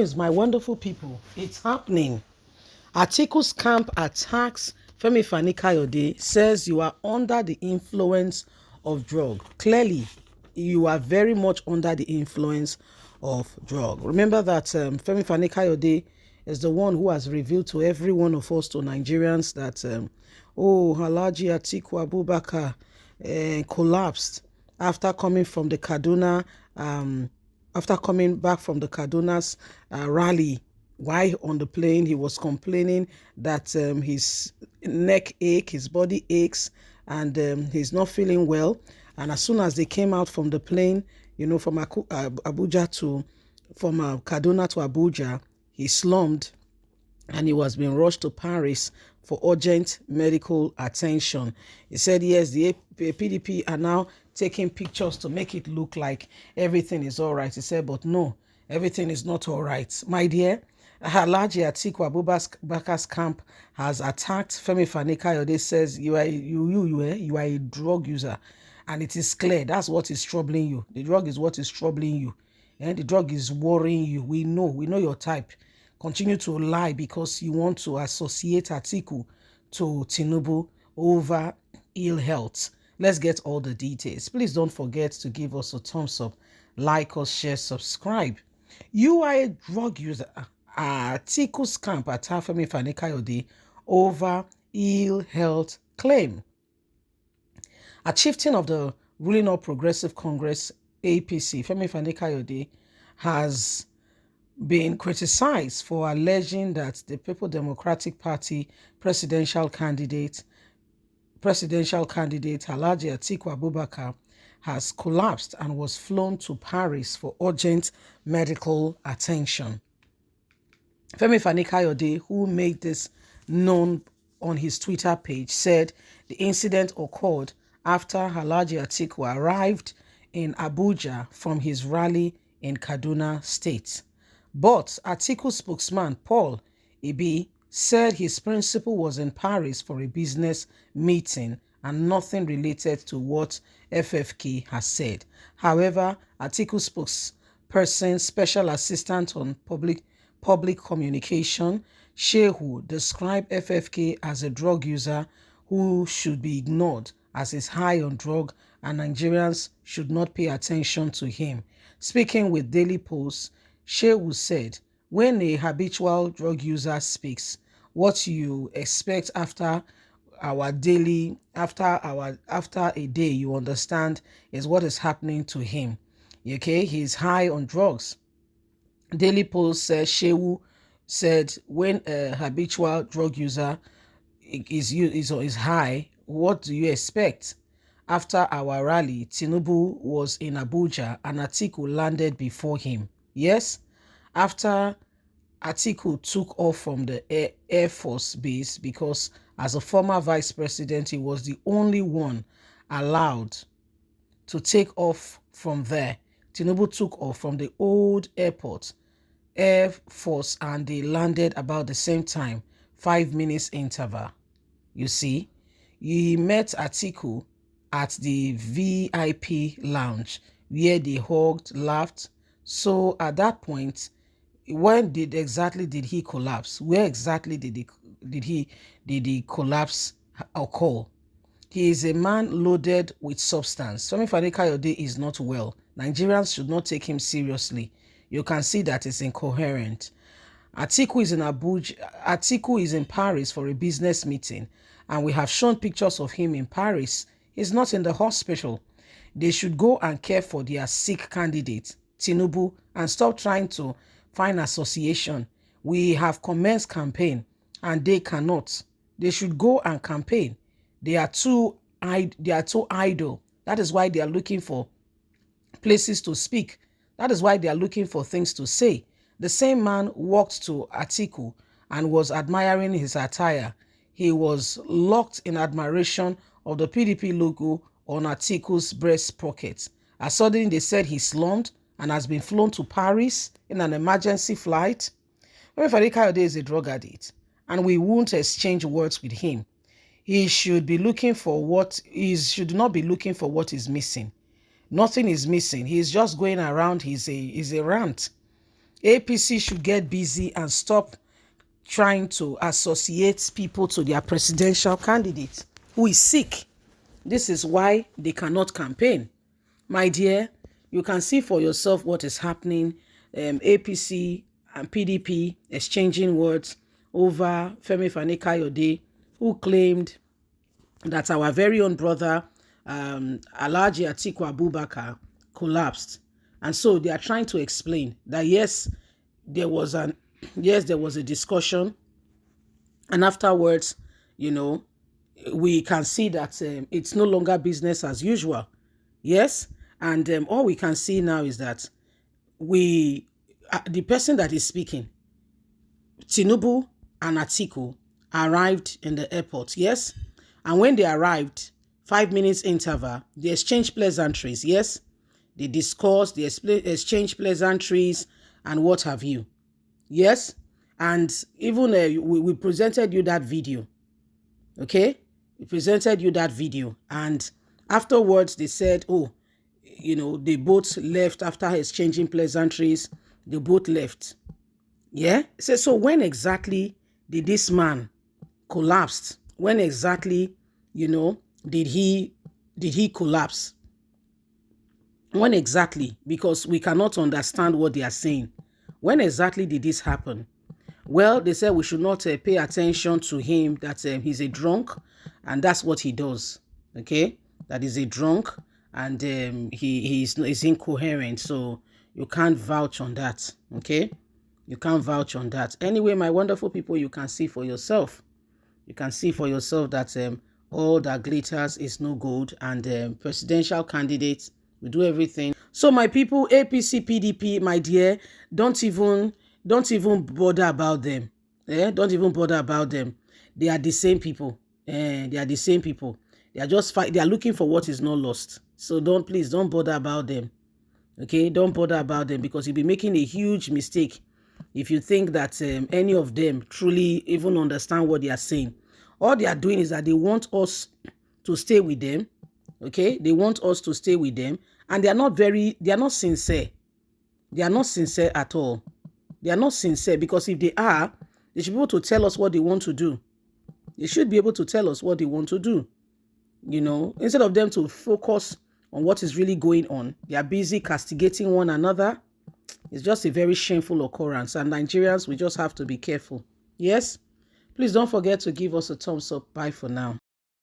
news, my wonderful people. It's happening. Atiku's camp attacks Femi Kayode, says you are under the influence of drug. Clearly, you are very much under the influence of drug. Remember that Femi Kayode is the one who has revealed to every one of us, to Nigerians, that Alhaji Atiku Abubakar collapsed after coming from the Kaduna after coming back from the Kaduna's rally. While on the plane, he was complaining that his neck ache, his body aches, and he's not feeling well. And as soon as they came out from the plane, from Kaduna to Abuja, he slumped and he was being rushed to Paris for urgent medical attention. He said, yes, the PDP are now taking pictures to make it look like everything is all right. He said, but no, everything is not all right. My dear, Alhaji Atiku Abubakar's camp has attacked Femi Kayode. Says you are a drug user, and it is clear that's what is troubling you. The drug is what is troubling you, and the drug is worrying you. We know your type. Continue to lie because you want to associate Atiku to Tinubu over ill health. Let's get all the details. Please don't forget to give us a thumbs up, like us, share, subscribe. You are a drug user. Atiku's camp attacked Femi Kayode over ill health claim. A chieftain of the ruling All Progressive Congress, APC, Femi Kayode, has been criticized for alleging that the People Democratic Party presidential candidate Alhaji Atiku Abubakar has collapsed and was flown to Paris for urgent medical attention. Femi Kayode, who made this known on his Twitter page, said the incident occurred after Alhaji Atiku arrived in Abuja from his rally in Kaduna State. But Atiku's spokesman, Paul Ibi, said his principal was in Paris for a business meeting and nothing related to what FFK has said. However, Atiku's spokesperson, Special Assistant on Public Communication, Shehu, described FFK as a drug user who should be ignored as he's high on drug and Nigerians should not pay attention to him. Speaking with Daily Post, Shehu said, when a habitual drug user speaks, what you expect after a day, you understand, is what is happening to him. Okay, he's high on drugs. Daily Post says Shehu said when a habitual drug user is high, what do you expect? After our rally, Tinubu was in Abuja and Atiku landed before him. Yes, after Atiku took off from the Air Force base, because as a former vice president, he was the only one allowed to take off from there. Tinubu took off from the old airport, Air Force, and they landed about the same time, 5 minutes interval. You see, he met Atiku at the VIP lounge where they hugged, laughed. So at that point, when exactly did he collapse? Where exactly did he collapse occur? He is a man loaded with substance. Femi Kayode is not well. Nigerians should not take him seriously. You can see that it's incoherent. Atiku is in Abuja. Atiku is in Paris for a business meeting, and we have shown pictures of him in Paris. He's not in the hospital. They should go and care for their sick candidate, Tinubu, and stop trying to find association. We have commenced campaign and they cannot. They should go and campaign. They are too idle. That is why they are looking for places to speak. That is why they are looking for things to say. The same man walked to Atiku and was admiring his attire. He was locked in admiration of the PDP logo on Atiku's breast pocket. As suddenly they said he slumped and has been flown to Paris in an emergency flight. Femi Kayode is a drug addict, and we won't exchange words with him. He should be looking for should not be looking for what is missing. Nothing is missing. He's just going around. He's a rant. APC should get busy and stop trying to associate people to their presidential candidate who is sick. This is why they cannot campaign. My dear, you can see for yourself what is happening. APC and PDP exchanging words over Femi Kayode, who claimed that our very own brother, Alhaji Atiku Abubakar, collapsed. And so they are trying to explain that yes, there was a discussion, and afterwards, we can see that it's no longer business as usual. Yes, and all we can see now is that the person that is speaking, Tinubu and Atiku, arrived in the airport. Yes, and when they arrived, 5 minutes interval, they exchanged pleasantries. Yes, they discussed, they exchanged pleasantries and what have you. Yes, and even we presented you that video. Okay, we presented you that video, and afterwards they said, oh, they both left after exchanging pleasantries. They both left. Yeah. So when exactly did this man collapse? When exactly, did he collapse? When exactly? Because we cannot understand what they are saying. When exactly did this happen? Well, they said we should not pay attention to him, that he's a drunk, and that's what he does. Okay, that is a drunk, and he's incoherent, so you can't vouch on that. Okay, you can't vouch on that. Anyway, my wonderful people, you can see for yourself. You can see for yourself that all that glitters is no gold, and presidential candidates will do everything. So my people, APC, PDP, my dear, don't even bother about them. Don't even bother about them. They are the same people. They are the same people. They are just fight. They are looking for what is not lost. So please don't bother about them. Okay, don't bother about them, because you'll be making a huge mistake if you think that any of them truly even understand what they are saying. All they are doing is that they want us to stay with them. Okay, they want us to stay with them, and they are not sincere. They are not sincere at all. They are not sincere, because if they are, they should be able to tell us what they want to do. They should be able to tell us what they want to do. Instead of them to focus on what is really going on, they are busy castigating one another. It's just a very shameful occurrence, and Nigerians, we just have to be careful. Yes, please don't forget to give us a thumbs up. Bye for now.